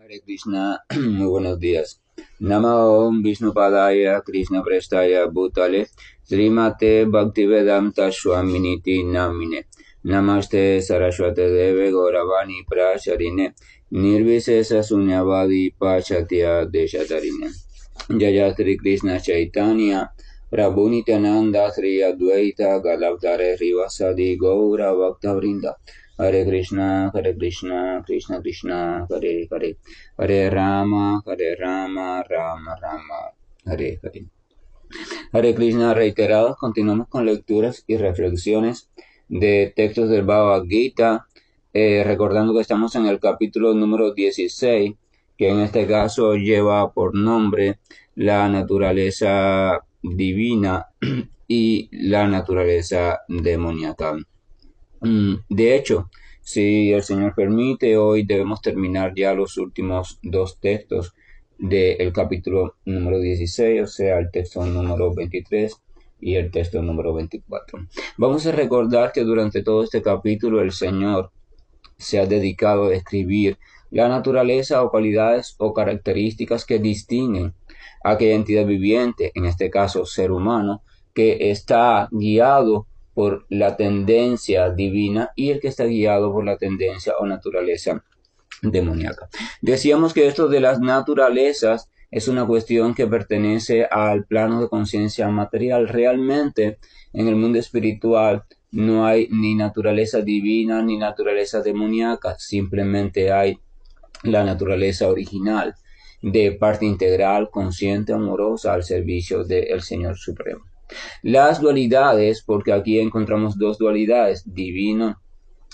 Hare Krishna, muy buenos días. Namo Vishnu Padaya Krishna Prestaya Bhutale Srimate Bhaktivedanta Swaminiti Namine Namaste Saraswate Deve Gauravani Pracharine Nirvisesa Sunyavadi Pachatya Deshatarine Jaya Sri Krishna Chaitanya Prabhu Nityananda Sri Advaita Galavdare Rivasadi Gaura Bhakta Vrinda Hare Krishna, Krishna Krishna, Hare Hare, Hare Rama, Rama Rama, Hare Hare. Hare Krishna reiterados, continuamos con lecturas y reflexiones de textos del Bhagavad Gita, recordando que estamos en el capítulo número 16, que en este caso lleva por nombre la naturaleza divina y la naturaleza demoníaca. De hecho, si el Señor permite, hoy debemos terminar ya los últimos dos textos del capítulo número 16, o sea, el texto número 23 y el texto número 24. Vamos a recordar que durante todo este capítulo el Señor se ha dedicado a describir la naturaleza o cualidades o características que distinguen a aquella entidad viviente, en este caso ser humano, que está guiado por la tendencia divina y el que está guiado por la tendencia o naturaleza demoníaca. Decíamos que esto de las naturalezas es una cuestión que pertenece al plano de conciencia material. Realmente en el mundo espiritual no hay ni naturaleza divina ni naturaleza demoníaca, simplemente hay la naturaleza original de parte integral, consciente, amorosa al servicio del Señor Supremo. Las dualidades, porque aquí encontramos dos dualidades, divino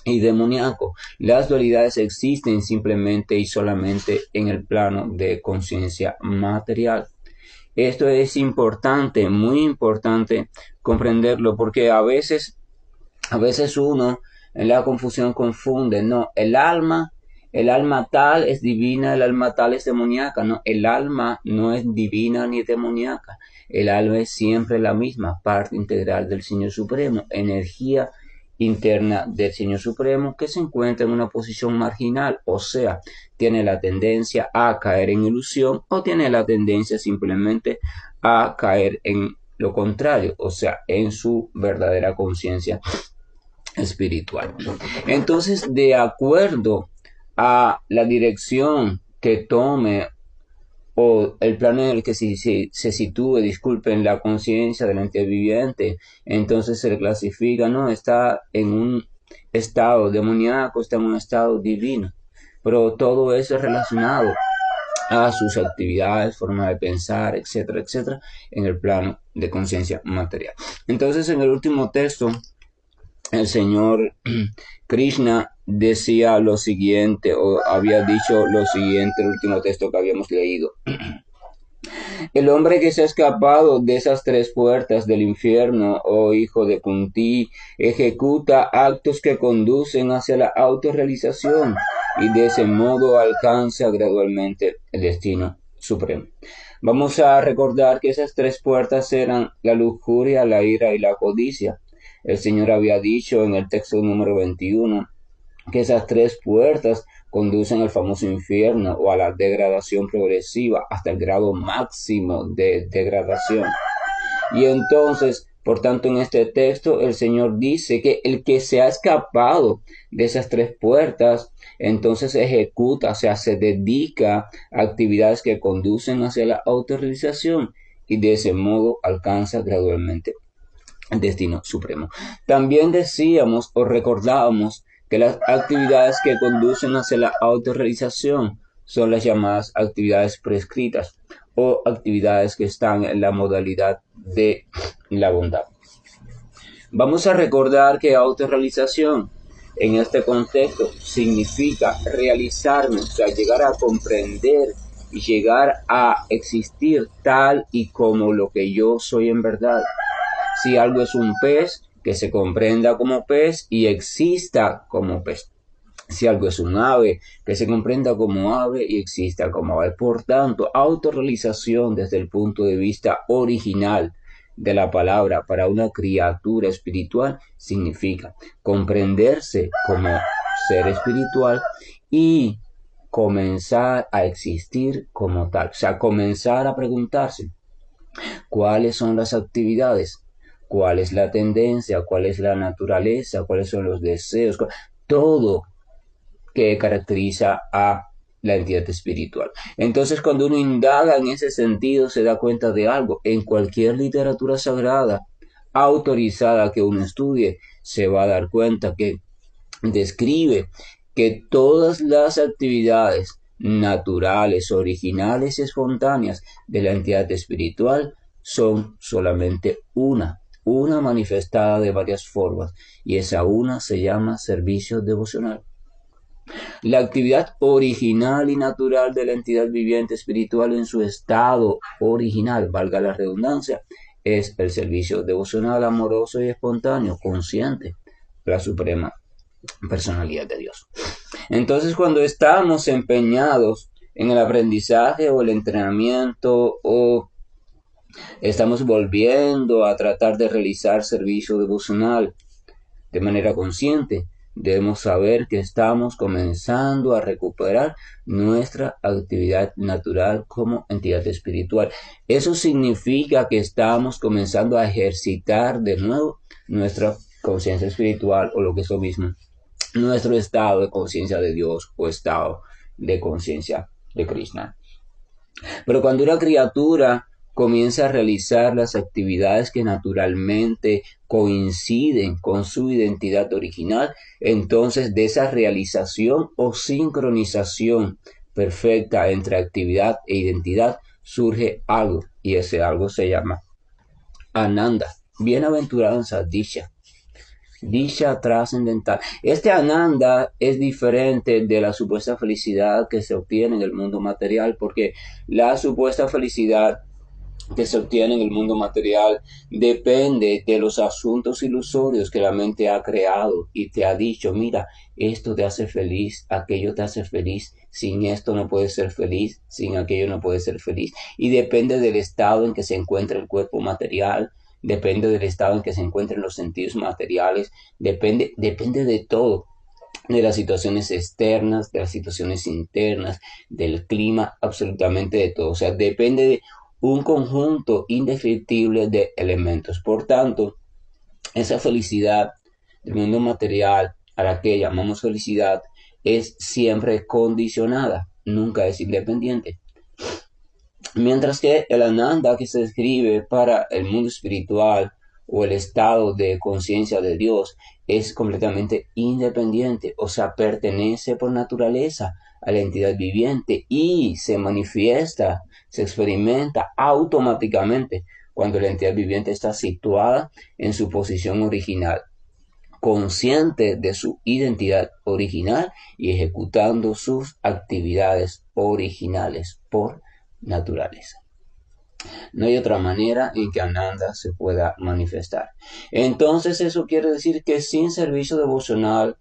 y demoníaco. Las dualidades existen simplemente y solamente en el plano de conciencia material. Esto es importante, muy importante comprenderlo, porque a veces uno en la confusión confunde, no, el alma tal es divina, el alma tal es demoníaca. No, el alma no es divina ni demoníaca. El alma es siempre la misma, parte integral del Señor Supremo, energía interna del Señor Supremo que se encuentra en una posición marginal, o sea, tiene la tendencia a caer en ilusión o tiene la tendencia simplemente a caer en lo contrario, o sea, en su verdadera conciencia espiritual. Entonces, de acuerdo a la dirección que tome o el plano en el que se sitúe, disculpen, la conciencia de la entidad viviente, entonces se le clasifica, no, está en un estado demoníaco, está en un estado divino, pero todo eso es relacionado a sus actividades, forma de pensar, etcétera, etcétera, en el plano de conciencia material. Entonces, en el último texto, el Señor Krishna decía lo siguiente, o había dicho lo siguiente, el último texto que habíamos leído. El hombre que se ha escapado de esas tres puertas del infierno, oh hijo de Kunti, ejecuta actos que conducen hacia la autorrealización y de ese modo alcanza gradualmente el destino supremo. Vamos a recordar que esas tres puertas eran la lujuria, la ira y la codicia. El Señor había dicho en el texto número 21 que esas tres puertas conducen al famoso infierno o a la degradación progresiva hasta el grado máximo de degradación. Y entonces, por tanto, en este texto el Señor dice que el que se ha escapado de esas tres puertas, entonces ejecuta, o sea, se dedica a actividades que conducen hacia la autorrealización y de ese modo alcanza gradualmente el destino supremo. También decíamos o recordábamos que las actividades que conducen hacia la autorrealización son las llamadas actividades prescritas o actividades que están en la modalidad de la bondad. Vamos a recordar que autorrealización en este contexto significa realizarme, o sea, llegar a comprender y llegar a existir tal y como lo que yo soy en verdad. Si algo es un pez, que se comprenda como pez y exista como pez. Si algo es un ave, que se comprenda como ave y exista como ave. Por tanto, autorrealización desde el punto de vista original de la palabra para una criatura espiritual significa comprenderse como ser espiritual y comenzar a existir como tal. O sea, comenzar a preguntarse cuáles son las actividades, cuál es la tendencia, cuál es la naturaleza, cuáles son los deseos, todo que caracteriza a la entidad espiritual. Entonces, cuando uno indaga en ese sentido, se da cuenta de algo. En cualquier literatura sagrada autorizada que uno estudie, se va a dar cuenta que describe que todas las actividades naturales, originales y espontáneas de la entidad espiritual son solamente una manifestada de varias formas, y esa una se llama servicio devocional. La actividad original y natural de la entidad viviente espiritual en su estado original, valga la redundancia, es el servicio devocional amoroso y espontáneo, consciente, la suprema personalidad de Dios. Entonces, cuando estamos empeñados en el aprendizaje o el entrenamiento, o estamos volviendo a tratar de realizar servicio devocional de manera consciente, debemos saber que estamos comenzando a recuperar nuestra actividad natural como entidad espiritual. Eso significa que estamos comenzando a ejercitar de nuevo nuestra conciencia espiritual, o lo que es lo mismo, nuestro estado de conciencia de Dios o estado de conciencia de Krishna. Pero cuando una criatura comienza a realizar las actividades que naturalmente coinciden con su identidad original, entonces de esa realización o sincronización perfecta entre actividad e identidad surge algo, y ese algo se llama Ananda, bienaventuranza, dicha trascendental. Este Ananda es diferente de la supuesta felicidad que se obtiene en el mundo material, porque la supuesta felicidad que se obtiene en el mundo material depende de los asuntos ilusorios que la mente ha creado y te ha dicho: mira, esto te hace feliz, aquello te hace feliz, sin esto no puedes ser feliz, sin aquello no puedes ser feliz. Y depende del estado en que se encuentra el cuerpo material, depende del estado en que se encuentran los sentidos materiales, depende de todo, de las situaciones externas, de las situaciones internas, del clima, absolutamente de todo. O sea, depende de un conjunto indescriptible de elementos. Por tanto, esa felicidad del mundo material, a la que llamamos felicidad, es siempre condicionada, nunca es independiente. Mientras que el Ananda que se describe para el mundo espiritual o el estado de conciencia de Dios es completamente independiente, o sea, pertenece por naturaleza a la entidad viviente y se manifiesta, se experimenta automáticamente cuando la entidad viviente está situada en su posición original, consciente de su identidad original y ejecutando sus actividades originales por naturaleza. No hay otra manera en que Ananda se pueda manifestar. Entonces eso quiere decir que sin servicio devocional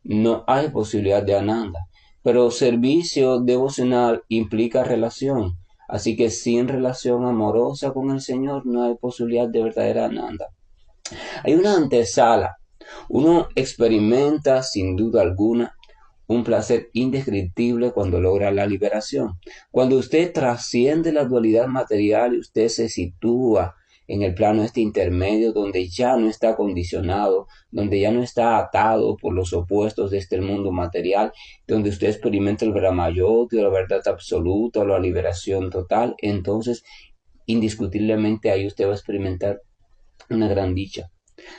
no hay posibilidad de Ananda. Pero servicio devocional implica relación. Así que sin relación amorosa con el Señor no hay posibilidad de verdadera Ananda. Hay una antesala. Uno experimenta sin duda alguna un placer indescriptible cuando logra la liberación. Cuando usted trasciende la dualidad material y usted se sitúa en el plano este intermedio donde ya no está condicionado, donde ya no está atado por los opuestos de este mundo material, donde usted experimenta el Brahmayoti, la verdad absoluta, la liberación total, entonces indiscutiblemente ahí usted va a experimentar una gran dicha,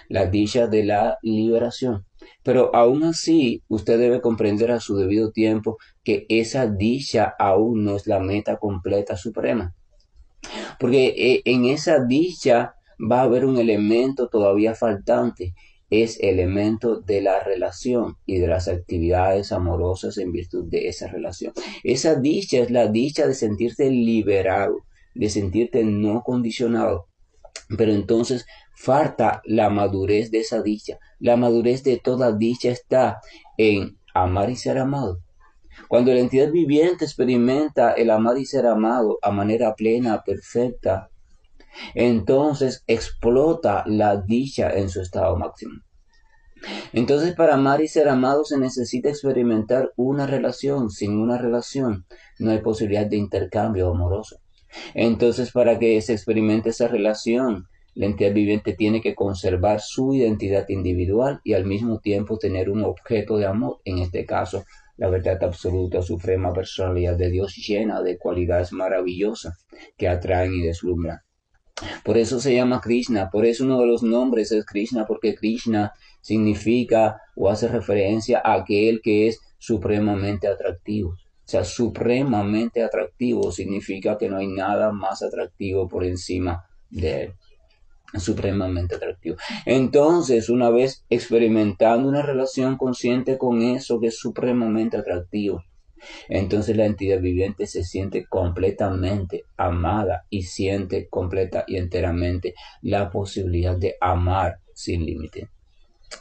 la dicha de la liberación. Pero aún así, usted debe comprender a su debido tiempo que esa dicha aún no es la meta completa suprema. Porque en esa dicha va a haber un elemento todavía faltante, es el elemento de la relación y de las actividades amorosas en virtud de esa relación. Esa dicha es la dicha de sentirte liberado, de sentirte no condicionado. Pero entonces falta la madurez de esa dicha. La madurez de toda dicha está en amar y ser amado. Cuando la entidad viviente experimenta el amar y ser amado a manera plena, perfecta, entonces explota la dicha en su estado máximo. Entonces, para amar y ser amado se necesita experimentar una relación. Sin una relación no hay posibilidad de intercambio amoroso. Entonces, para que se experimente esa relación, la entidad viviente tiene que conservar su identidad individual y al mismo tiempo tener un objeto de amor, en este caso, la verdad absoluta, suprema personalidad de Dios llena de cualidades maravillosas que atraen y deslumbran. Por eso se llama Krishna, por eso uno de los nombres es Krishna, porque Krishna significa o hace referencia a aquel que es supremamente atractivo. O sea, supremamente atractivo significa que no hay nada más atractivo por encima de él. Supremamente atractivo. Entonces, una vez experimentando una relación consciente con eso que es supremamente atractivo, entonces la entidad viviente se siente completamente amada y siente completa y enteramente la posibilidad de amar sin límite.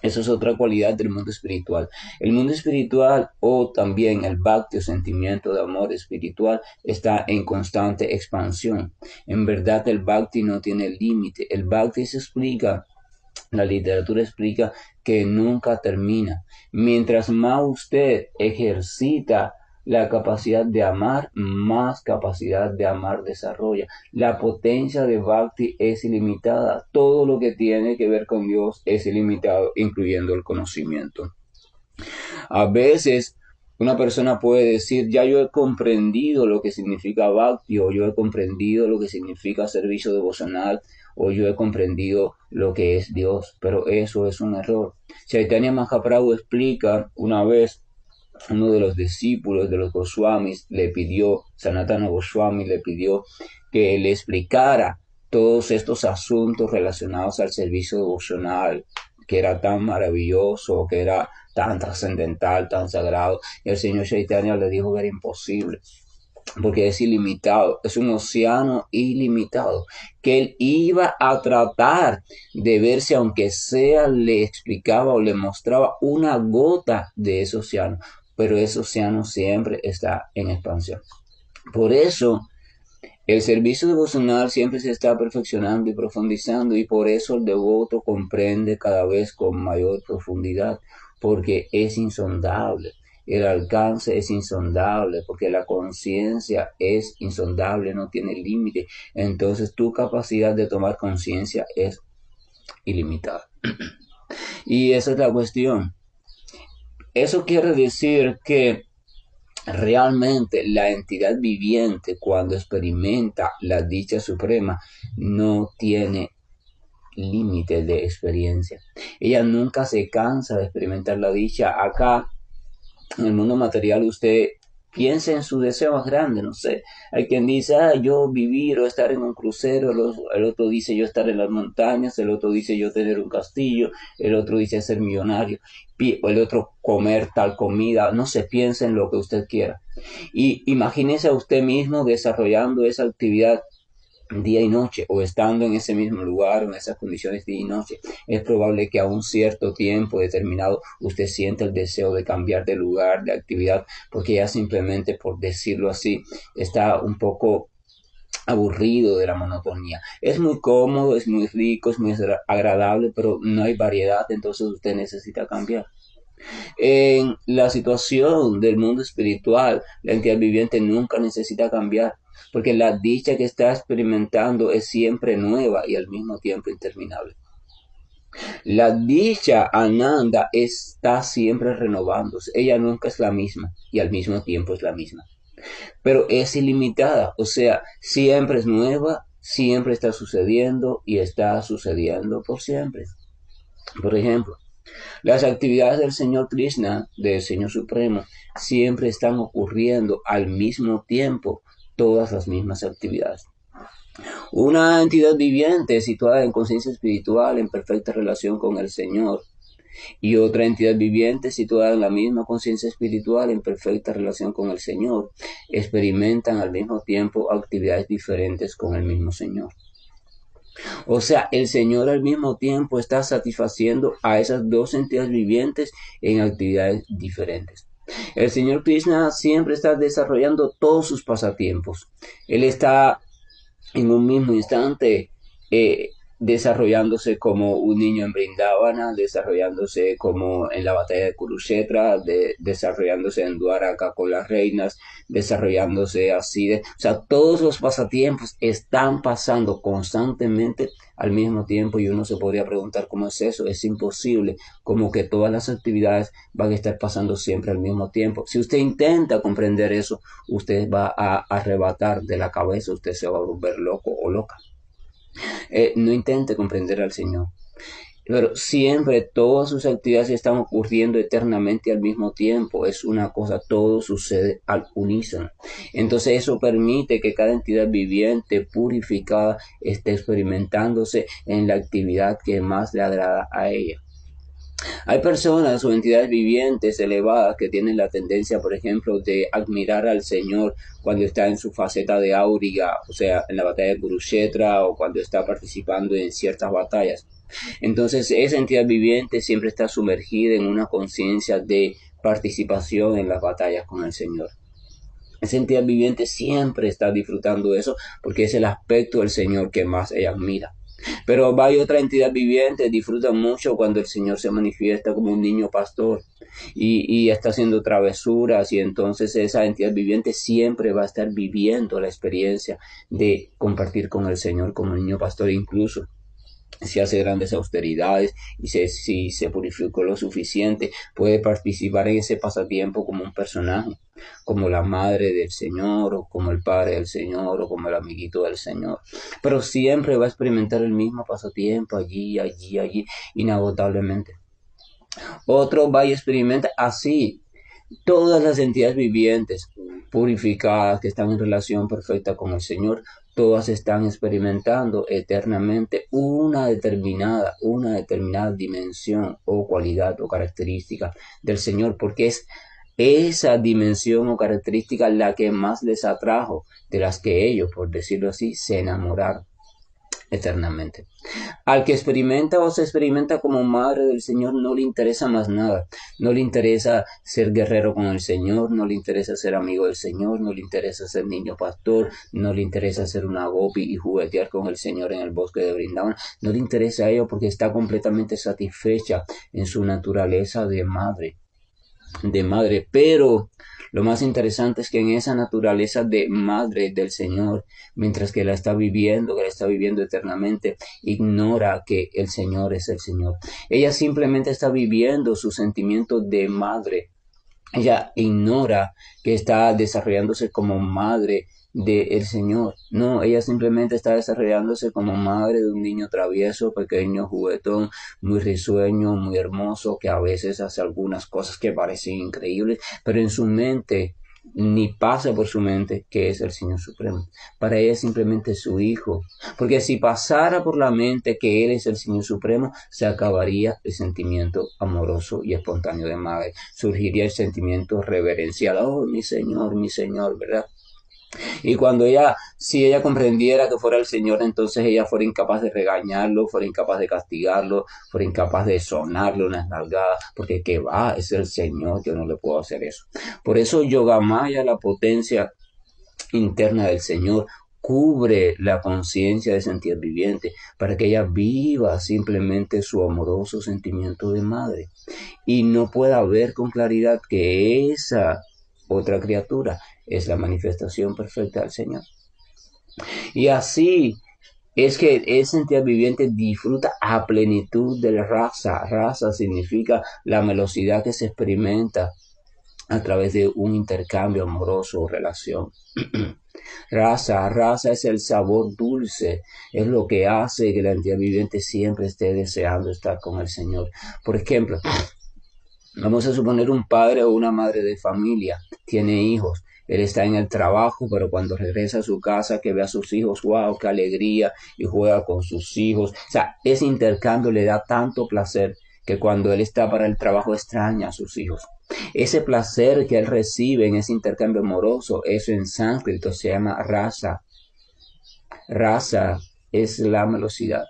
Eso es otra cualidad del mundo espiritual. El mundo espiritual o también el bhakti o sentimiento de amor espiritual está en constante expansión. En verdad el bhakti no tiene límite. El bhakti se explica, la literatura explica que nunca termina. Mientras más usted ejercita la capacidad de amar, más capacidad de amar desarrolla. La potencia de Bhakti es ilimitada. Todo lo que tiene que ver con Dios es ilimitado, incluyendo el conocimiento. A veces una persona puede decir, ya yo he comprendido lo que significa Bhakti, o yo he comprendido lo que significa servicio devocional, o yo he comprendido lo que es Dios, pero eso es un error. Chaitanya Mahaprabhu explica una vez, uno de los discípulos de los Goswamis le pidió, Sanatana Goswami le pidió que le explicara todos estos asuntos relacionados al servicio devocional, que era tan maravilloso, que era tan trascendental, tan sagrado. Y el señor Chaitanya le dijo que era imposible, porque es ilimitado, es un océano ilimitado, que él iba a tratar de ver si aunque sea le explicaba o le mostraba una gota de ese océano, pero ese océano siempre está en expansión. Por eso el servicio devocional siempre se está perfeccionando y profundizando, y por eso el devoto comprende cada vez con mayor profundidad, porque es insondable. El alcance es insondable, porque la conciencia es insondable, no tiene límite. Entonces tu capacidad de tomar conciencia es ilimitada. Y esa es la cuestión. Eso quiere decir que realmente la entidad viviente, cuando experimenta la dicha suprema, no tiene límite de experiencia. Ella nunca se cansa de experimentar la dicha. Acá, en el mundo material, usted piensa en su deseo más grande, no sé. Hay quien dice, yo vivir o estar en un crucero, el otro dice yo estar en las montañas, el otro dice yo tener un castillo, el otro dice ser millonario, o el otro comer tal comida, no se piensa en lo que usted quiera. Y imagínese a usted mismo desarrollando esa actividad día y noche, o estando en ese mismo lugar, en esas condiciones día y noche. Es probable que a un cierto tiempo determinado usted sienta el deseo de cambiar de lugar, de actividad, porque ya simplemente, por decirlo así, está un poco aburrido de la monotonía. Es muy cómodo, es muy rico, es muy agradable, pero no hay variedad, entonces usted necesita cambiar. En la situación del mundo espiritual, la entidad viviente nunca necesita cambiar, porque la dicha que está experimentando es siempre nueva y al mismo tiempo interminable. La dicha Ananda está siempre renovándose, ella nunca es la misma y al mismo tiempo es la misma, pero es ilimitada, o sea, siempre es nueva, siempre está sucediendo y está sucediendo por siempre. Por ejemplo, las actividades del Señor Krishna, del Señor Supremo, siempre están ocurriendo al mismo tiempo, todas las mismas actividades. Una entidad viviente situada en conciencia espiritual en perfecta relación con el Señor y otra entidad viviente situada en la misma conciencia espiritual en perfecta relación con el Señor experimentan al mismo tiempo actividades diferentes con el mismo Señor. O sea, el Señor al mismo tiempo está satisfaciendo a esas dos entidades vivientes en actividades diferentes. El Señor Krishna siempre está desarrollando todos sus pasatiempos. Él está en un mismo instante desarrollándose como un niño en Brindavana, desarrollándose como en la batalla de Kurukshetra, desarrollándose en Dwaraka con las reinas, desarrollándose así o sea, todos los pasatiempos están pasando constantemente al mismo tiempo y uno se podría preguntar cómo es eso, es imposible, como que todas las actividades van a estar pasando siempre al mismo tiempo. Si usted intenta comprender eso, usted va a arrebatar de la cabeza, usted se va a volver loco o loca. No intente comprender al Señor. Pero siempre todas sus actividades están ocurriendo eternamente al mismo tiempo. Es una cosa, todo sucede al unísono. Entonces eso permite que cada entidad viviente purificada esté experimentándose en la actividad que más le agrada a ella. Hay personas o entidades vivientes elevadas que tienen la tendencia, por ejemplo, de admirar al Señor cuando está en su faceta de áuriga, o sea, en la batalla de Kurukshetra o cuando está participando en ciertas batallas. Entonces, esa entidad viviente siempre está sumergida en una conciencia de participación en las batallas con el Señor. Esa entidad viviente siempre está disfrutando de eso porque es el aspecto del Señor que más ella admira. Pero hay otra entidad viviente, disfruta mucho cuando el Señor se manifiesta como un niño pastor y está haciendo travesuras, y entonces esa entidad viviente siempre va a estar viviendo la experiencia de compartir con el Señor como niño pastor. Incluso si hace grandes austeridades y si se purificó lo suficiente, puede participar en ese pasatiempo como un personaje, como la madre del Señor, o como el padre del Señor, o como el amiguito del Señor. Pero siempre va a experimentar el mismo pasatiempo allí, inagotablemente. Otro va y experimenta así todas las entidades vivientes purificadas que están en relación perfecta con el Señor. Todas están experimentando eternamente una determinada dimensión o cualidad o característica del Señor, porque es esa dimensión o característica la que más les atrajo, de las que ellos, por decirlo así, se enamoraron eternamente. Al que experimenta o se experimenta como madre del Señor no le interesa más nada. No le interesa ser guerrero con el Señor, no le interesa ser amigo del Señor, no le interesa ser niño pastor, no le interesa ser una gopi y juguetear con el Señor en el bosque de Brindavan. No le interesa a ello porque está completamente satisfecha en su naturaleza de madre. Pero lo más interesante es que en esa naturaleza de madre del Señor, mientras que la está viviendo eternamente, ignora que el Señor es el Señor. Ella simplemente está viviendo su sentimiento de madre. Ella ignora que está desarrollándose como madre del Señor. No, ella simplemente está desarrollándose como madre de un niño travieso, pequeño, juguetón, muy risueño, muy hermoso, que a veces hace algunas cosas que parecen increíbles, pero en su mente ni pasa por su mente que es el Señor Supremo. Para ella es simplemente su hijo, porque si pasara por la mente que Él es el Señor Supremo, se acabaría el sentimiento amoroso y espontáneo de madre, surgiría el sentimiento reverencial, oh mi Señor, ¿verdad? Y si ella comprendiera que fuera el Señor, entonces ella fuera incapaz de regañarlo, fuera incapaz de castigarlo, fuera incapaz de sonarle unas nalgadas, porque que va, es el Señor, yo no le puedo hacer eso. Por eso Yogamaya, la potencia interna del Señor, cubre la conciencia de sentir viviente para que ella viva simplemente su amoroso sentimiento de madre y no pueda ver con claridad que esa otra criatura es la manifestación perfecta del Señor. Y así es que esa entidad viviente disfruta a plenitud del rasa. Rasa significa la velocidad que se experimenta a través de un intercambio amoroso o relación. Rasa es el sabor dulce, es lo que hace que la entidad viviente siempre esté deseando estar con el Señor. Por ejemplo, vamos a suponer un padre o una madre de familia, tiene hijos, él está en el trabajo, pero cuando regresa a su casa, que ve a sus hijos, wow, qué alegría, y juega con sus hijos. O sea, ese intercambio le da tanto placer que cuando él está para el trabajo extraña a sus hijos. Ese placer que él recibe en ese intercambio amoroso, eso en sánscrito se llama rasa. Rasa es la velocidad.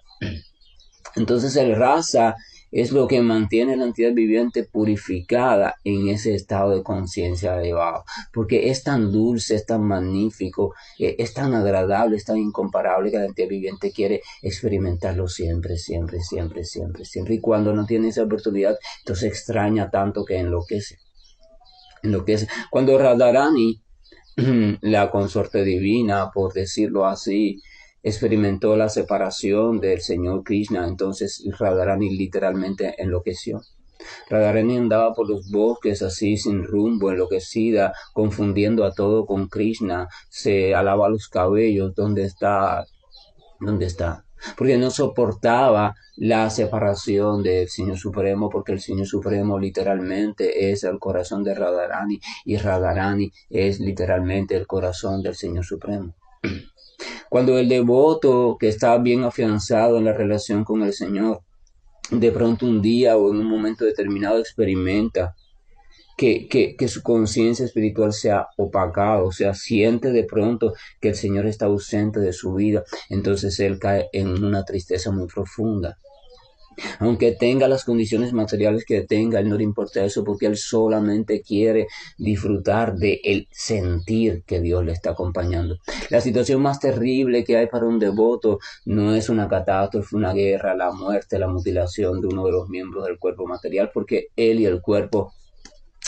Entonces el rasa es lo que mantiene la entidad viviente purificada en ese estado de conciencia elevado, porque es tan dulce, es tan magnífico, es tan agradable, es tan incomparable que la entidad viviente quiere experimentarlo siempre, siempre, siempre, siempre, siempre, y cuando no tiene esa oportunidad, entonces extraña tanto que enloquece. Cuando Radharani, la consorte divina, por decirlo así, experimentó la separación del Señor Krishna, entonces Radharani literalmente enloqueció. Radharani andaba por los bosques así sin rumbo, enloquecida, confundiendo a todo con Krishna, se alaba los cabellos, ¿dónde está? ¿Dónde está? Porque no soportaba la separación del Señor Supremo, porque el Señor Supremo literalmente es el corazón de Radharani y Radharani es literalmente el corazón del Señor Supremo. Cuando el devoto que está bien afianzado en la relación con el Señor, de pronto un día o en un momento determinado experimenta que su conciencia espiritual se ha opacado, o sea, siente de pronto que el Señor está ausente de su vida, entonces él cae en una tristeza muy profunda. Aunque tenga las condiciones materiales que tenga, él no le importa eso porque él solamente quiere disfrutar de el sentir que Dios le está acompañando. La situación más terrible que hay para un devoto no es una catástrofe, una guerra, la muerte, la mutilación de uno de los miembros del cuerpo material, porque él y el cuerpo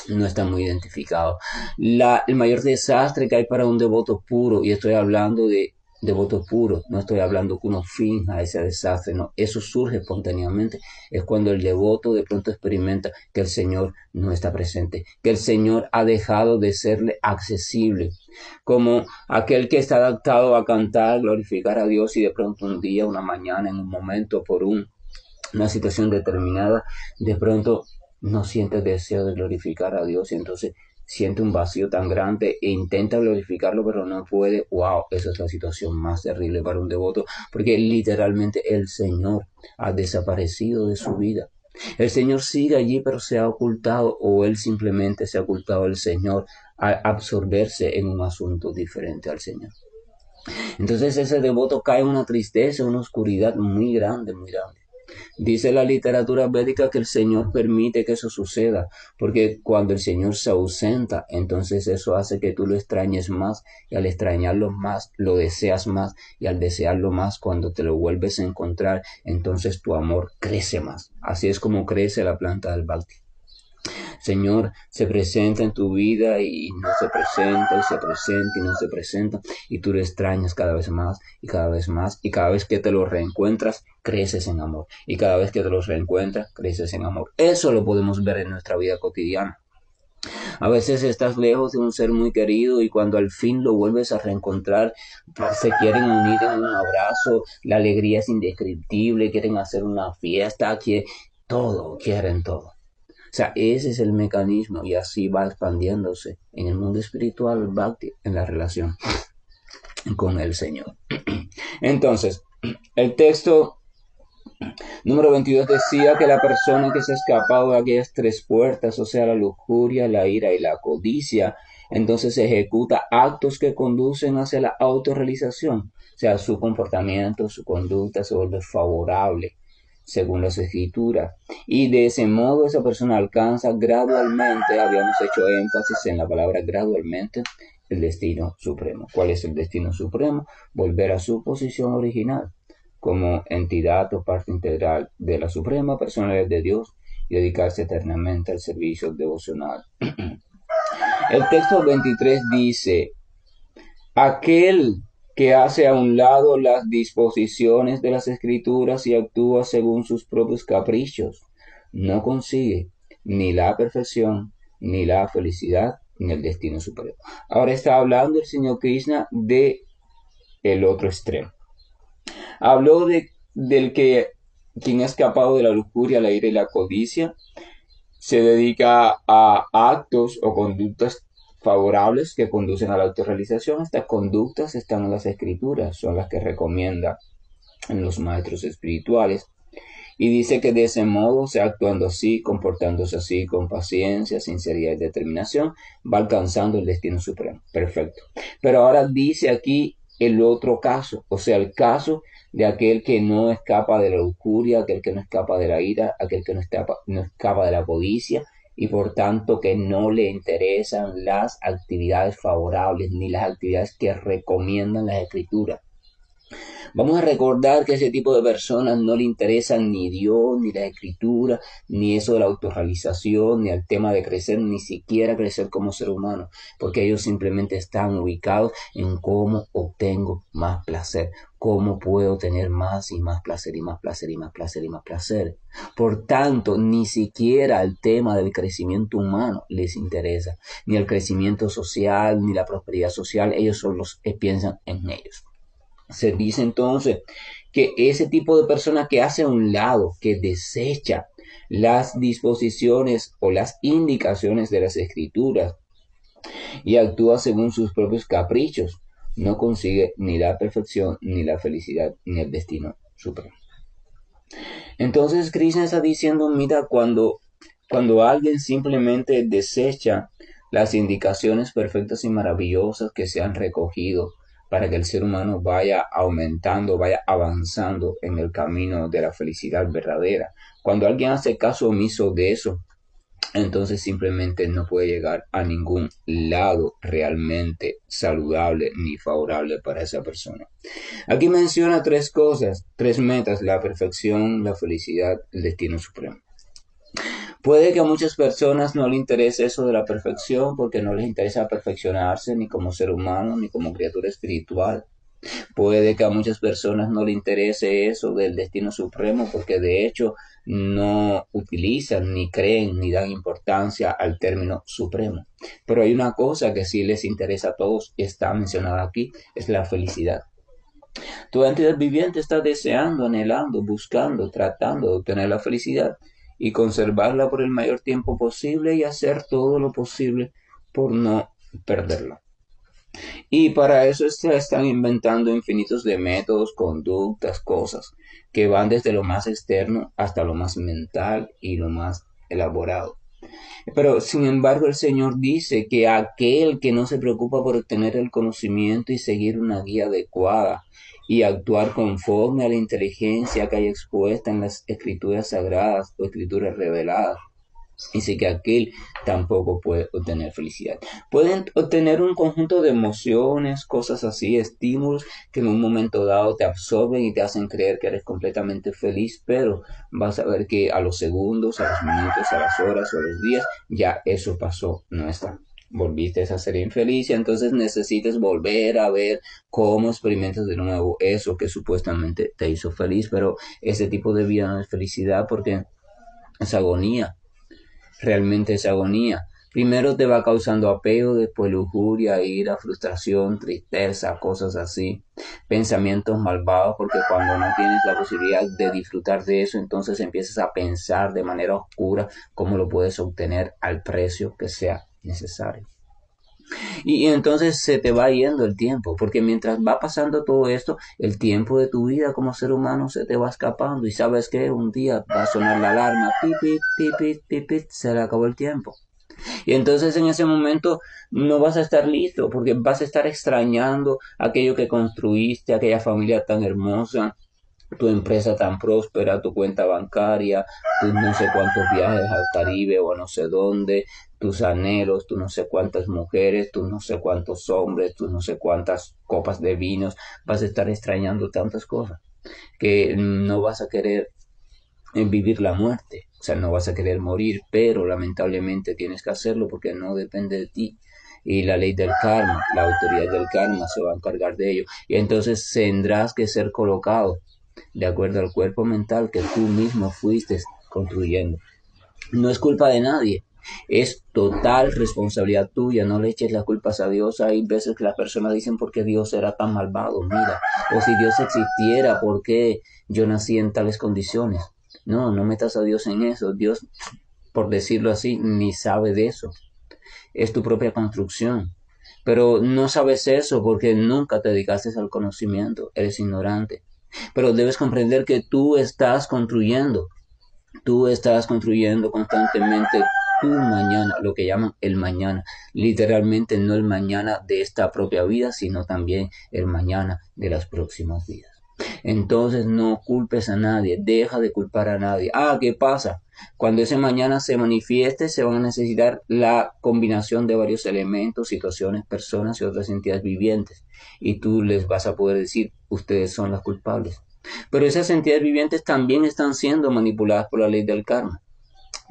no están muy identificados. El mayor desastre que hay para un devoto puro, y estoy hablando de devoto puro, no estoy hablando que uno finja ese desastre, no, eso surge espontáneamente, es cuando el devoto de pronto experimenta que el Señor no está presente, que el Señor ha dejado de serle accesible, como aquel que está adaptado a cantar, glorificar a Dios y de pronto un día, una mañana, en un momento, por una situación determinada, de pronto no siente el deseo de glorificar a Dios y entonces siente un vacío tan grande e intenta glorificarlo pero no puede. Wow, esa es la situación más terrible para un devoto porque literalmente el Señor ha desaparecido de su vida. El Señor sigue allí pero se ha ocultado o él simplemente se ha ocultado el Señor al absorberse en un asunto diferente al Señor. Entonces ese devoto cae en una tristeza, una oscuridad muy grande, muy grande. Dice la literatura védica que el Señor permite que eso suceda, porque cuando el Señor se ausenta, entonces eso hace que tú lo extrañes más, y al extrañarlo más, lo deseas más, y al desearlo más, cuando te lo vuelves a encontrar, entonces tu amor crece más. Así es como crece la planta del Bhakti. Señor se presenta en tu vida y no se presenta y se presenta y no se presenta y tú lo extrañas cada vez más y cada vez más y cada vez que te lo reencuentras creces en amor y cada vez que te los reencuentras creces en amor. Eso lo podemos ver en nuestra vida cotidiana. A veces estás lejos de un ser muy querido y cuando al fin lo vuelves a reencontrar, se quieren unir en un abrazo, la alegría es indescriptible, quieren hacer una fiesta, quieren todo. O sea, ese es el mecanismo y así va expandiéndose en el mundo espiritual, Bhakti, en la relación con el Señor. Entonces, el texto número 22 decía que la persona que se ha escapado de aquellas tres puertas, o sea, la lujuria, la ira y la codicia, entonces ejecuta actos que conducen hacia la autorrealización. O sea, su comportamiento, su conducta se vuelve favorable según las escrituras, y de ese modo esa persona alcanza gradualmente, habíamos hecho énfasis en la palabra gradualmente, el destino supremo. ¿Cuál es el destino supremo? Volver a su posición original, como entidad o parte integral de la suprema personalidad de Dios y dedicarse eternamente al servicio devocional. El texto 23 dice, aquel que hace a un lado las disposiciones de las escrituras y actúa según sus propios caprichos, no consigue ni la perfección, ni la felicidad, ni el destino supremo. Ahora está hablando el Señor Krishna de el otro extremo. Habló del que quien ha escapado de la lujuria, la ira y la codicia, se dedica a actos o conductas favorables que conducen a la autorrealización. Estas conductas están en las escrituras, son las que recomienda en los maestros espirituales. Y dice que de ese modo, sea actuando así, comportándose así, con paciencia, sinceridad y determinación, va alcanzando el destino supremo. Perfecto. Pero ahora dice aquí el otro caso, o sea, el caso de aquel que no escapa de la lujuria, aquel que no escapa de la ira, aquel que no escapa de la codicia y por tanto que no le interesan las actividades favorables ni las actividades que recomiendan las escrituras. Vamos a recordar que a ese tipo de personas no le interesan ni Dios, ni la escritura, ni eso de la autorrealización, ni el tema de crecer, ni siquiera crecer como ser humano, porque ellos simplemente están ubicados en cómo obtengo más placer, cómo puedo tener más y más placer y más placer y más placer y más placer. Por tanto, ni siquiera el tema del crecimiento humano les interesa, ni el crecimiento social, ni la prosperidad social, ellos solo piensan en ellos. Se dice entonces que ese tipo de persona que hace a un lado, que desecha las disposiciones o las indicaciones de las escrituras y actúa según sus propios caprichos, no consigue ni la perfección, ni la felicidad, ni el destino supremo. Entonces Krishna está diciendo, mira, cuando alguien simplemente desecha las indicaciones perfectas y maravillosas que se han recogido para que el ser humano vaya aumentando, vaya avanzando en el camino de la felicidad verdadera. Cuando alguien hace caso omiso de eso, entonces simplemente no puede llegar a ningún lado realmente saludable ni favorable para esa persona. Aquí menciona tres cosas, tres metas: la perfección, la felicidad, el destino supremo. Puede que a muchas personas no les interese eso de la perfección porque no les interesa perfeccionarse ni como ser humano ni como criatura espiritual. Puede que a muchas personas no les interese eso del destino supremo porque de hecho no utilizan, ni creen, ni dan importancia al término supremo. Pero hay una cosa que sí les interesa a todos y está mencionada aquí, es la felicidad. Tu entidad viviente está deseando, anhelando, buscando, tratando de obtener la felicidad y conservarla por el mayor tiempo posible y hacer todo lo posible por no perderla. Y para eso se están inventando infinitos de métodos, conductas, cosas que van desde lo más externo hasta lo más mental y lo más elaborado. Pero sin embargo el Señor dice que aquel que no se preocupa por obtener el conocimiento y seguir una guía adecuada y actuar conforme a la inteligencia que hay expuesta en las escrituras sagradas o escrituras reveladas, dice que aquel tampoco puede obtener felicidad. Pueden obtener un conjunto de emociones, cosas así, estímulos que en un momento dado te absorben y te hacen creer que eres completamente feliz, pero vas a ver que a los segundos, a los minutos, a las horas o a los días, ya eso pasó, no está. Volviste a ser infeliz y entonces necesitas volver a ver cómo experimentas de nuevo eso que supuestamente te hizo feliz, pero ese tipo de vida no es felicidad porque es agonía. Realmente es agonía. Primero te va causando apego, después lujuria, ira, frustración, tristeza, cosas así, pensamientos malvados, porque cuando no tienes la posibilidad de disfrutar de eso, entonces empiezas a pensar de manera oscura cómo lo puedes obtener al precio que sea necesario. Y entonces se te va yendo el tiempo, porque mientras va pasando todo esto, el tiempo de tu vida como ser humano se te va escapando y sabes que un día va a sonar la alarma, pipit, pipit, pipit, se le acabó el tiempo. Y entonces en ese momento no vas a estar listo, porque vas a estar extrañando aquello que construiste, aquella familia tan hermosa, tu empresa tan próspera, tu cuenta bancaria, tus no sé cuántos viajes al Caribe o a no sé dónde, tus anhelos, tus no sé cuántas mujeres, tus no sé cuántos hombres, tus no sé cuántas copas de vinos, vas a estar extrañando tantas cosas que no vas a querer vivir la muerte, o sea, no vas a querer morir, pero lamentablemente tienes que hacerlo porque no depende de ti. Y la ley del karma, la autoridad del karma se va a encargar de ello. Y entonces tendrás que ser colocado de acuerdo al cuerpo mental que tú mismo fuiste construyendo. No es culpa de nadie, es total responsabilidad tuya, no le eches las culpas a Dios. Hay veces que las personas dicen por qué Dios era tan malvado, mira, o si Dios existiera, por qué yo nací en tales condiciones. No, no metas a Dios en eso, Dios, por decirlo así, ni sabe de eso, es tu propia construcción. Pero no sabes eso porque nunca te dedicaste al conocimiento, eres ignorante. Pero debes comprender que tú estás construyendo constantemente tu mañana, lo que llaman el mañana. Literalmente no el mañana de esta propia vida, sino también el mañana de las próximas vidas. Entonces no culpes a nadie, deja de culpar a nadie. ¿Qué pasa? Cuando ese mañana se manifieste, se van a necesitar la combinación de varios elementos, situaciones, personas y otras entidades vivientes. Y tú les vas a poder decir, ustedes son los culpables. Pero esas entidades vivientes también están siendo manipuladas por la ley del karma,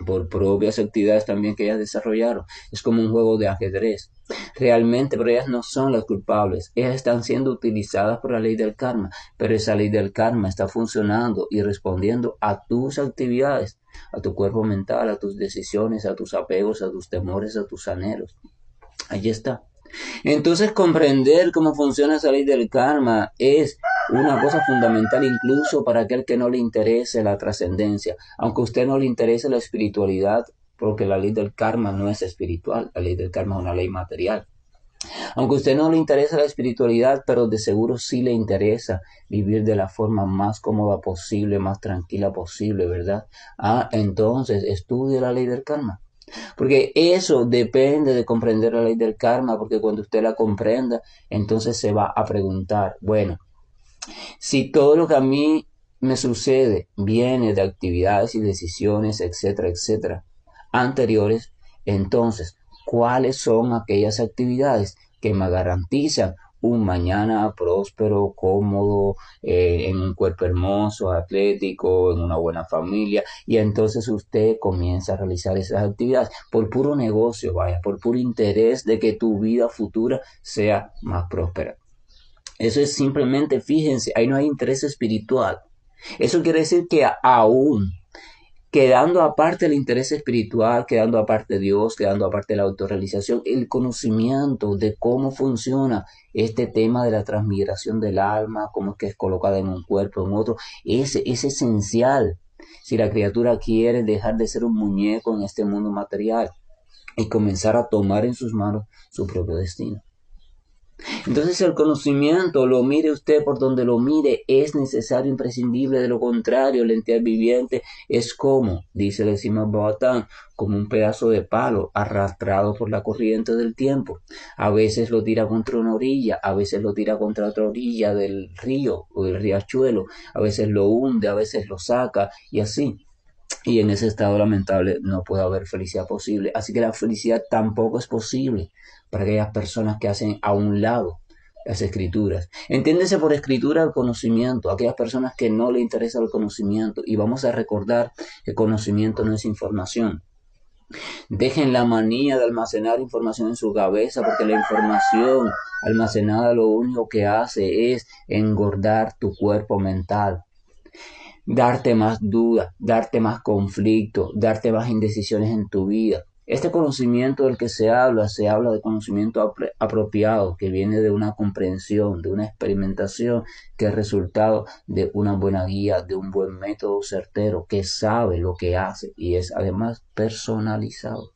por propias actividades también que ellas desarrollaron. Es como un juego de ajedrez. Realmente, pero ellas no son las culpables. Ellas están siendo utilizadas por la ley del karma, pero esa ley del karma está funcionando y respondiendo a tus actividades, a tu cuerpo mental, a tus decisiones, a tus apegos, a tus temores, a tus anhelos. Allí está. Entonces, comprender cómo funciona esa ley del karma es una cosa fundamental incluso para aquel que no le interese la trascendencia, aunque a usted no le interese la espiritualidad, porque la ley del karma no es espiritual, la ley del karma es una ley material. Aunque a usted no le interesa la espiritualidad, pero de seguro sí le interesa vivir de la forma más cómoda posible, más tranquila posible, ¿verdad? Entonces estudie la ley del karma. Porque eso depende de comprender la ley del karma, porque cuando usted la comprenda, entonces se va a preguntar, bueno, si todo lo que a mí me sucede viene de actividades y decisiones, etcétera, etcétera, anteriores, entonces, ¿cuáles son aquellas actividades que me garantizan un mañana próspero, cómodo, en un cuerpo hermoso, atlético, en una buena familia? Y entonces usted comienza a realizar esas actividades por puro negocio, vaya, por puro interés de que tu vida futura sea más próspera. Eso es simplemente, fíjense, ahí no hay interés espiritual. Eso quiere decir que aún quedando aparte el interés espiritual, quedando aparte Dios, quedando aparte la autorrealización, el conocimiento de cómo funciona este tema de la transmigración del alma, cómo es que es colocada en un cuerpo, en otro, es esencial si la criatura quiere dejar de ser un muñeco en este mundo material y comenzar a tomar en sus manos su propio destino. Entonces el conocimiento, lo mire usted por donde lo mire, es necesario, imprescindible. De lo contrario, la entidad viviente es como, dice el Srimad Bhagavatam, como un pedazo de palo arrastrado por la corriente del tiempo. A veces lo tira contra una orilla, a veces lo tira contra otra orilla del río o del riachuelo, a veces lo hunde, a veces lo saca y así. Y en ese estado lamentable no puede haber felicidad posible. Así que la felicidad tampoco es posible para aquellas personas que hacen a un lado las escrituras. Entiéndese por escritura el conocimiento, aquellas personas que no le interesa el conocimiento. Y vamos a recordar que conocimiento no es información. Dejen la manía de almacenar información en su cabeza, porque la información almacenada lo único que hace es engordar tu cuerpo mental, darte más duda, darte más conflicto, darte más indecisiones en tu vida. Este conocimiento del que se habla de conocimiento apropiado, que viene de una comprensión, de una experimentación, que es resultado de una buena guía, de un buen método certero, que sabe lo que hace y es además personalizado.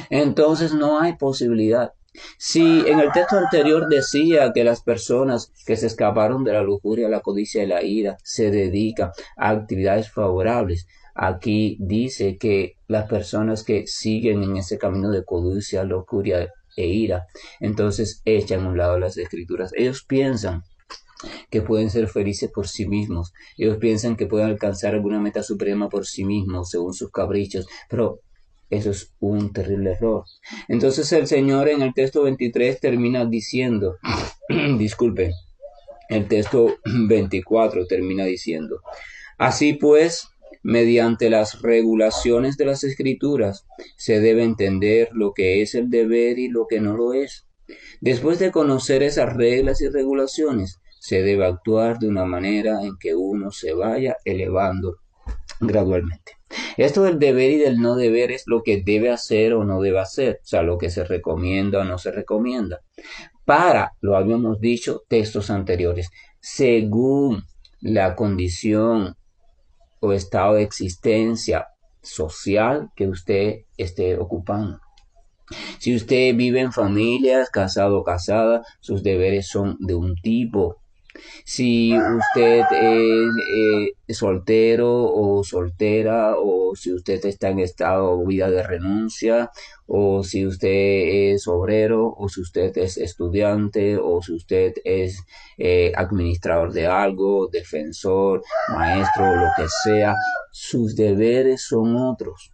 Entonces no hay posibilidad. Si en el texto anterior decía que las personas que se escaparon de la lujuria, la codicia y la ira se dedican a actividades favorables, aquí dice que las personas que siguen en ese camino de codicia, lujuria e ira, entonces echan a un lado las escrituras. Ellos piensan que pueden ser felices por sí mismos. Ellos piensan que pueden alcanzar alguna meta suprema por sí mismos, según sus caprichos, pero eso es un terrible error. Entonces el Señor en el texto 23 termina diciendo, disculpe, el texto 24 termina diciendo, así pues, mediante las regulaciones de las Escrituras, se debe entender lo que es el deber y lo que no lo es. Después de conocer esas reglas y regulaciones, se debe actuar de una manera en que uno se vaya elevando gradualmente. Esto del deber y del no deber es lo que debe hacer o no debe hacer, o sea, lo que se recomienda o no se recomienda. Lo habíamos dicho, textos anteriores, según la condición o estado de existencia social que usted esté ocupando. Si usted vive en familias, casado o casada, sus deberes son de un tipo. Si usted es soltero o soltera, o si usted está en estado o vida de renuncia, o si usted es obrero, o si usted es estudiante, o si usted es administrador de algo, defensor, maestro, lo que sea, sus deberes son otros.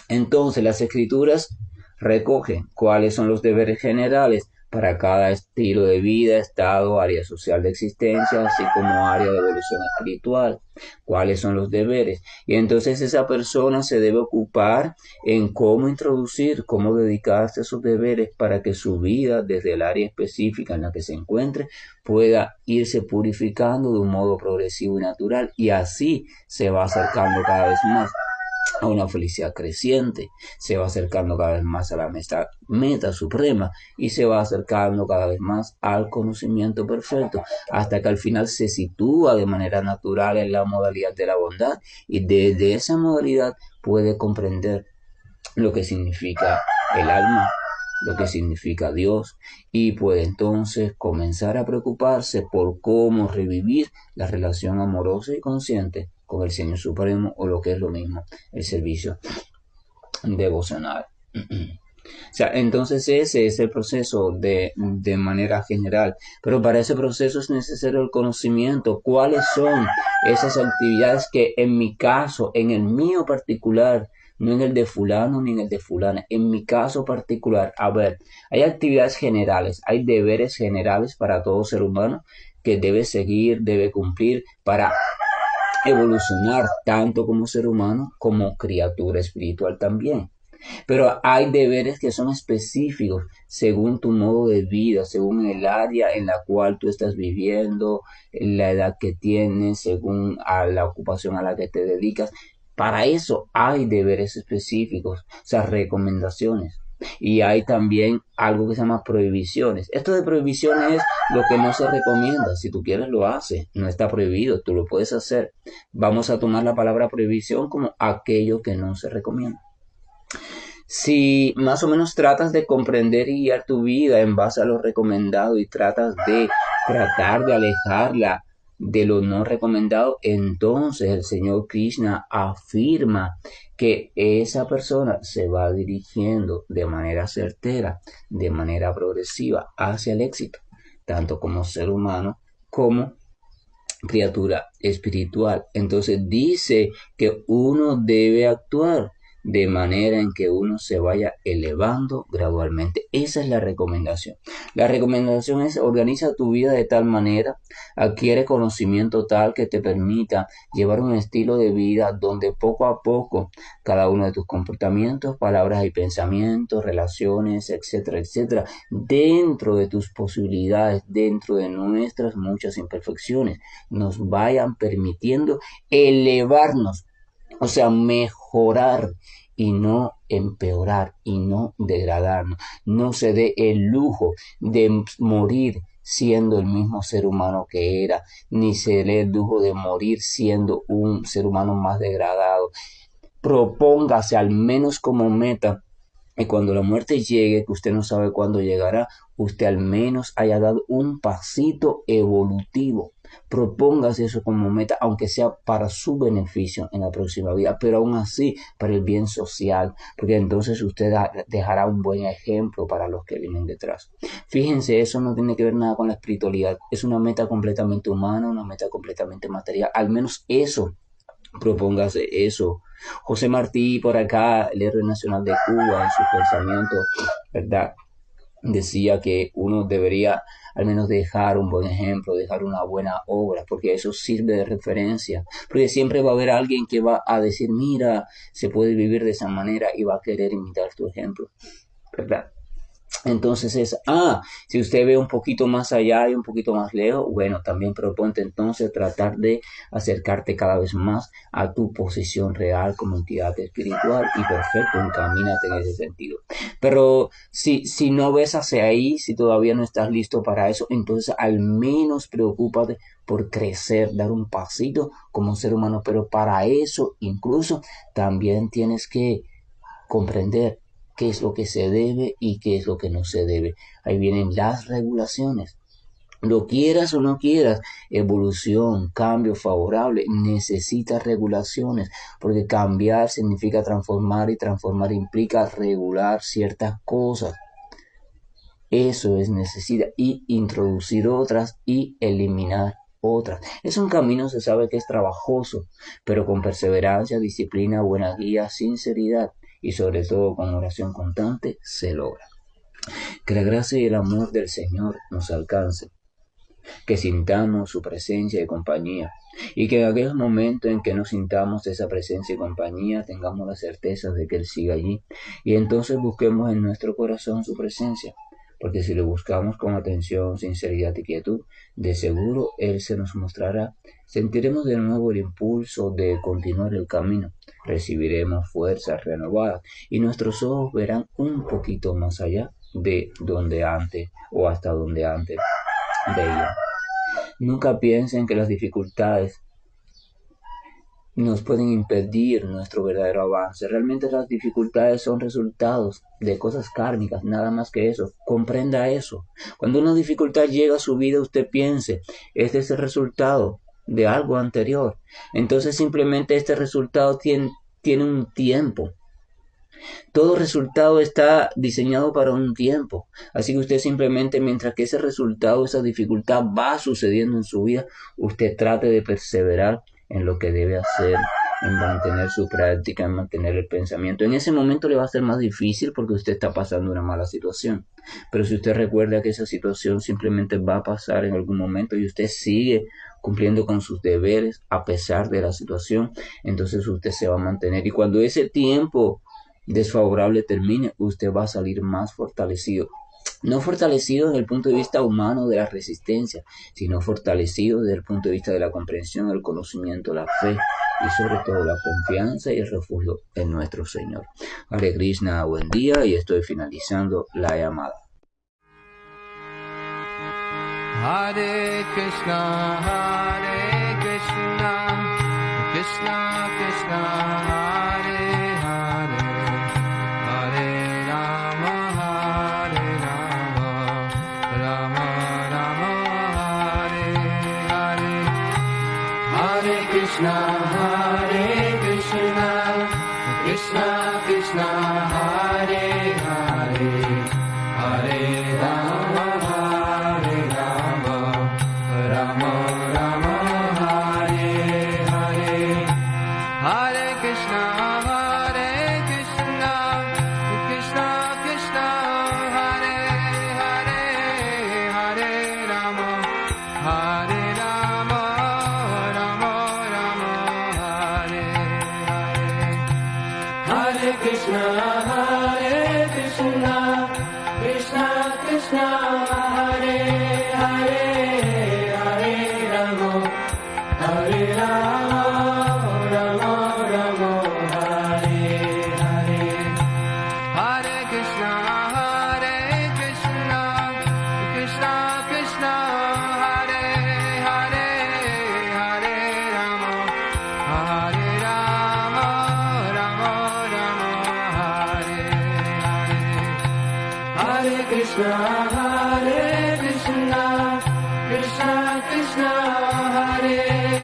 Entonces las escrituras recogen cuáles son los deberes generales para cada estilo de vida, estado, área social de existencia, así como área de evolución espiritual. ¿Cuáles son los deberes? Y entonces esa persona se debe ocupar en cómo introducir, cómo dedicarse a esos deberes para que su vida, desde el área específica en la que se encuentre, pueda irse purificando de un modo progresivo y natural, y así se va acercando cada vez más a una felicidad creciente, se va acercando cada vez más a la meta suprema y se va acercando cada vez más al conocimiento perfecto, hasta que al final se sitúa de manera natural en la modalidad de la bondad, y desde esa modalidad puede comprender lo que significa el alma, lo que significa Dios, y puede entonces comenzar a preocuparse por cómo revivir la relación amorosa y consciente con el Señor Supremo, o lo que es lo mismo, el servicio devocional. O sea, entonces ese es el proceso de manera general, pero para ese proceso es necesario el conocimiento. ¿Cuáles son esas actividades que en mi caso, en el mío particular, no en el de fulano ni en el de fulana, en mi caso particular? A ver, hay actividades generales, hay deberes generales para todo ser humano que debe seguir, debe cumplir para evolucionar tanto como ser humano como criatura espiritual también. Pero hay deberes que son específicos según tu modo de vida, según el área en la cual tú estás viviendo, la edad que tienes, según a la ocupación a la que te dedicas. Para eso hay deberes específicos, o sea, recomendaciones. Y hay también algo que se llama prohibiciones. Esto de prohibiciones es lo que no se recomienda. Si tú quieres lo haces, no está prohibido, tú lo puedes hacer. Vamos a tomar la palabra prohibición como aquello que no se recomienda. Si más o menos tratas de comprender y guiar tu vida en base a lo recomendado y tratar de alejarla de lo no recomendado, entonces el Señor Krishna afirma que esa persona se va dirigiendo de manera certera, de manera progresiva hacia el éxito, tanto como ser humano como criatura espiritual. Entonces dice que uno debe actuar de manera en que uno se vaya elevando gradualmente. Esa es la recomendación. La recomendación es: organiza tu vida de tal manera, adquiere conocimiento tal que te permita llevar un estilo de vida donde poco a poco cada uno de tus comportamientos, palabras y pensamientos, relaciones, etcétera, etcétera, dentro de tus posibilidades, dentro de nuestras muchas imperfecciones, nos vayan permitiendo elevarnos, o sea, mejorar y no empeorar y no degradarnos. No se dé el lujo de morir siendo el mismo ser humano que era, ni se dé el lujo de morir siendo un ser humano más degradado. Propóngase al menos como meta, y cuando la muerte llegue, que usted no sabe cuándo llegará, usted al menos haya dado un pasito evolutivo. Propóngase eso como meta, aunque sea para su beneficio en la próxima vida, pero aún así para el bien social, porque entonces usted dejará un buen ejemplo para los que vienen detrás. Fíjense, eso no tiene que ver nada con la espiritualidad, es una meta completamente humana, una meta completamente material. Al menos eso, propóngase eso. José Martí, por acá, el héroe nacional de Cuba, en su pensamiento, ¿verdad?, decía que uno debería al menos dejar un buen ejemplo, dejar una buena obra, porque eso sirve de referencia, porque siempre va a haber alguien que va a decir: mira, se puede vivir de esa manera, y va a querer imitar tu ejemplo, ¿verdad? Entonces si usted ve un poquito más allá y un poquito más lejos, bueno, también proponte entonces tratar de acercarte cada vez más a tu posición real como entidad espiritual, y perfecto, encamínate en ese sentido. Pero si no ves hacia ahí, si todavía no estás listo para eso, entonces al menos preocúpate por crecer, dar un pasito como ser humano, pero para eso incluso también tienes que comprender qué es lo que se debe y qué es lo que no se debe. Ahí vienen las regulaciones. Lo quieras o no quieras, evolución, cambio favorable, necesita regulaciones, porque cambiar significa transformar y transformar implica regular ciertas cosas. Eso es necesidad y introducir otras y eliminar otras. Es un camino, se sabe que es trabajoso, pero con perseverancia, disciplina, buena guía, sinceridad y sobre todo con oración constante se logra. Que la gracia y el amor del Señor nos alcancen, que sintamos su presencia y compañía, y que en aquellos momentos en que no sintamos esa presencia y compañía tengamos la certeza de que Él sigue allí, y entonces busquemos en nuestro corazón su presencia, porque si lo buscamos con atención, sinceridad y quietud, de seguro Él se nos mostrará. Sentiremos de nuevo el impulso de continuar el camino, recibiremos fuerzas renovadas y nuestros ojos verán un poquito más allá de donde antes o hasta donde antes veían. Nunca piensen que las dificultades nos pueden impedir nuestro verdadero avance. Realmente las dificultades son resultados de cosas kármicas, nada más que eso. Comprenda eso. Cuando una dificultad llega a su vida, usted piense, este es el resultado de algo anterior. Entonces simplemente este resultado tiene un tiempo. Todo resultado está diseñado para un tiempo. Así que usted simplemente, mientras que ese resultado, esa dificultad va sucediendo en su vida, usted trate de perseverar en lo que debe hacer, en mantener su práctica, en mantener el pensamiento. En ese momento le va a ser más difícil porque usted está pasando una mala situación. Pero si usted recuerda que esa situación simplemente va a pasar en algún momento y usted sigue cumpliendo con sus deberes a pesar de la situación, entonces usted se va a mantener. Y cuando ese tiempo desfavorable termine, usted va a salir más fortalecido. No fortalecido desde el punto de vista humano de la resistencia, sino fortalecido desde el punto de vista de la comprensión, el conocimiento, la fe y sobre todo la confianza y el refugio en nuestro Señor. Hare Krishna, buen día, y estoy finalizando la llamada. Hare Krishna, Krishna Krishna, Hare Hare, Hare Rama, Rama Rama, Hare Hare. Hare Krishna, Krishna Krishna, Hare Hare, Hare Rama, Rama Rama, Hare Hare. Hare Krishna, Krishna Krishna, Hare Hare, Hare Rama, Rama Rama, Hare Hare. Hare Krishna, Krishna Krishna, Hare Hare, Hare Rama, Rama Rama, Hare Hare. Hare Krishna, Krishna Krishna, Hare Hare, Hare Rama, Rama Rama, Hare Hare. Hare Krishna, Krishna Krishna, Hare